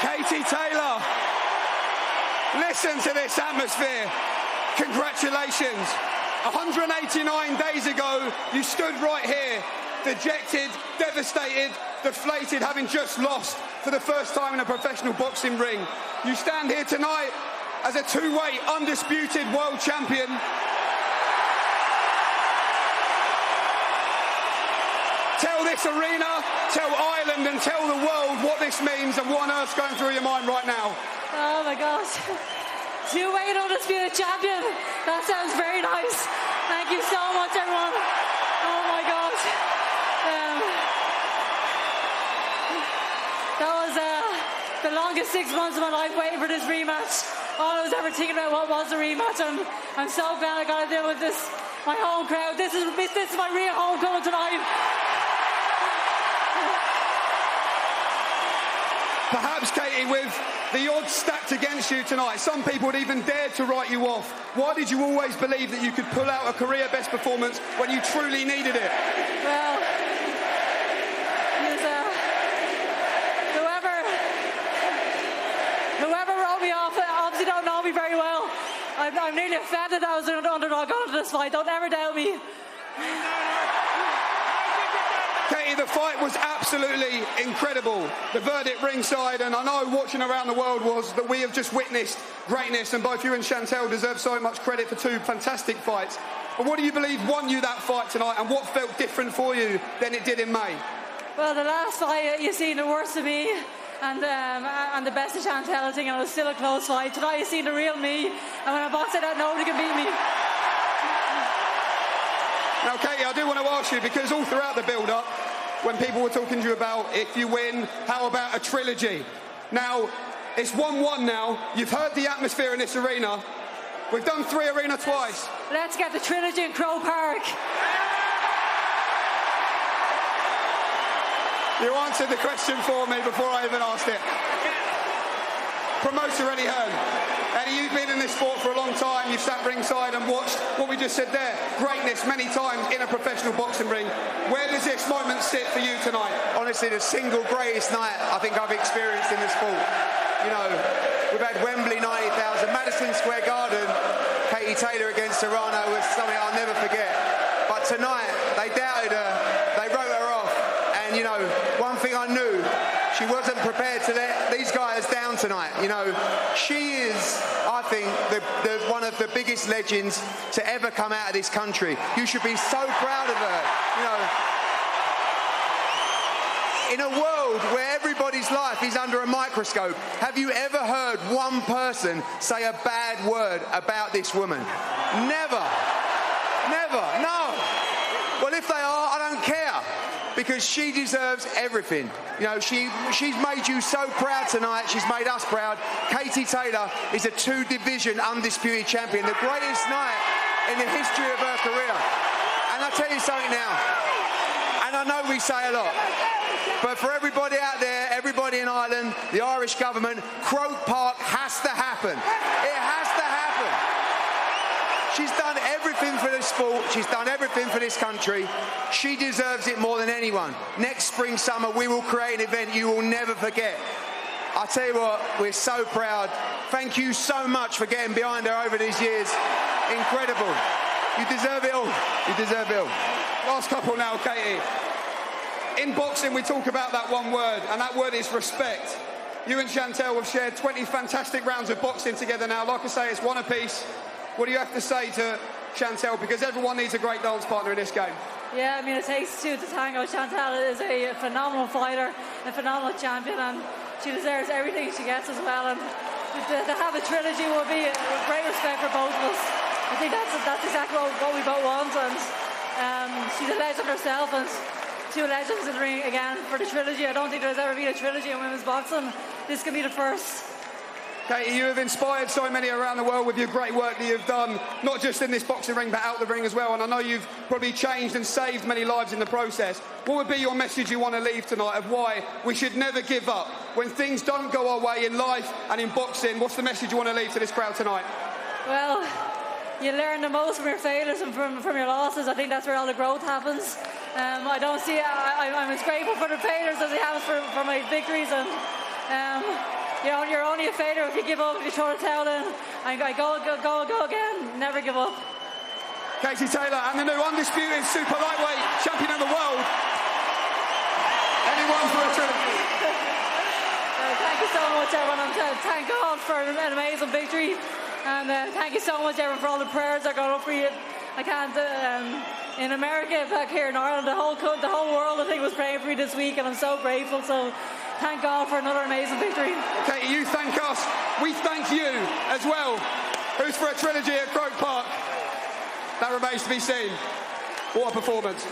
Katie Taylor, listen to this atmosphere. Congratulations. 189 days ago, you stood right here, dejected, devastated, deflated, having just lost for the first time in a professional boxing ring. You stand here tonight as a two-weight, undisputed world champion. Tell this arena, tell Ireland and tell the world what this means and what on earth's going through your mind right now. Oh my gosh. Two-weight undisputed champion. That sounds very nice. Thank you so much, everyone. Oh my gosh. That was the longest 6 months of my life waiting for this rematch. All I was ever thinking about what was the rematch. I'm so glad I got to deal with this. My home crowd. This is my real homecoming tonight. Perhaps, Katie, with the odds stacked against you tonight, some people would even dare to write you off. Why did you always believe that you could pull out a career best performance when you truly needed it? Well, whoever wrote me off obviously don't know me very well. I'm nearly offended that I was an underdog going into this fight. Don't ever doubt me. Katie, the fight was absolutely incredible. The verdict ringside, and I know watching around the world, was that we have just witnessed greatness, and both you and Chantelle deserve so much credit for two fantastic fights. But what do you believe won you that fight tonight, and what felt different for you than it did in May? Well, the last fight, you seen the worst of me and the best of Chantelle, I think, and it was still a close fight. Tonight you seen the real me, and when I box it out, nobody can beat me. Now, Katie, I do want to ask you, because all throughout the build-up, when people were talking to you about if you win, how about a trilogy? Now, it's 1-1 now. You've heard the atmosphere in this arena. We've done 3 Arena twice. Let's get the trilogy in Croke Park. You answered the question for me before I even asked it. Promoter Eddie Hearn. Eddie, you've been in this sport for a long time. You've sat ringside and watched what we just said there. Greatness many times in a professional boxing ring. Where does this moment sit for you tonight? Honestly, the single greatest night I think I've experienced in the sport. You know, we've had Wembley 90,000, Madison Square Garden, Katie Taylor against Serrano was something I'll never forget. But tonight, they doubted her, they wrote her off. And, you know, one thing I knew, she wasn't prepared to let these guys down tonight. You know, she is, I think, one of the biggest legends to ever come out of this country. You should be so proud of her. You know, in a world where everybody's life is under a microscope, have you ever heard one person say a bad word about this woman? Never. Never. No. Well, if they are, I don't care. Because she deserves everything. You know, she's made you so proud tonight. She's made us proud. Katie Taylor is a 2-division undisputed champion. The greatest night in the history of her career. And I'll tell you something now. And I know we say a lot. But for everybody out there, everybody in Ireland, the Irish government, Croke Park has to happen. It has to happen. She's done everything for this sport. She's done everything for this country. She deserves it more than anyone. Next spring, summer, we will create an event you will never forget. I tell you what, we're so proud. Thank you so much for getting behind her over these years. Incredible. You deserve it all. You deserve it all. Last couple now, Katie. In boxing, we talk about that one word, and that word is respect. You and Chantelle have shared 20 fantastic rounds of boxing together now. Like I say, it's one apiece. What do you have to say to Chantelle? Because everyone needs a great dance partner in this game. Yeah, I mean, it takes two to tango. Chantelle is a phenomenal fighter, a phenomenal champion, and she deserves everything she gets as well. And to have a trilogy will be a great respect for both of us. I think that's exactly what we both want. And she's a legend herself, and 2 legends in the ring again for the trilogy. I don't think there's ever been a trilogy in women's boxing. This could be the first. Katie, you have inspired so many around the world with your great work that you've done, not just in this boxing ring, but out the ring as well. And I know you've probably changed and saved many lives in the process. What would be your message you want to leave tonight of why we should never give up? When things don't go our way in life and in boxing, what's the message you want to leave to this crowd tonight? Well, you learn the most from your failures and from your losses. I think that's where all the growth happens. I don't see, I'm as grateful for the failures as I have for my victories. And you're only a failure if you give up, if you throw the towel in. And go again. Never give up. Katie Taylor, and the new undisputed super lightweight champion of the world. Anyone for a trilogy? Thank you so much, everyone, and thank God for an amazing victory. And thank you so much, everyone, for all the prayers that got up for you. I can't. In America, back here in Ireland, the whole world, I think, was praying for you this week, and I'm so grateful. So, thank God for another amazing victory. Katie, you thank us. We thank you as well. Who's for a trilogy at Croke Park? That remains to be seen. What a performance.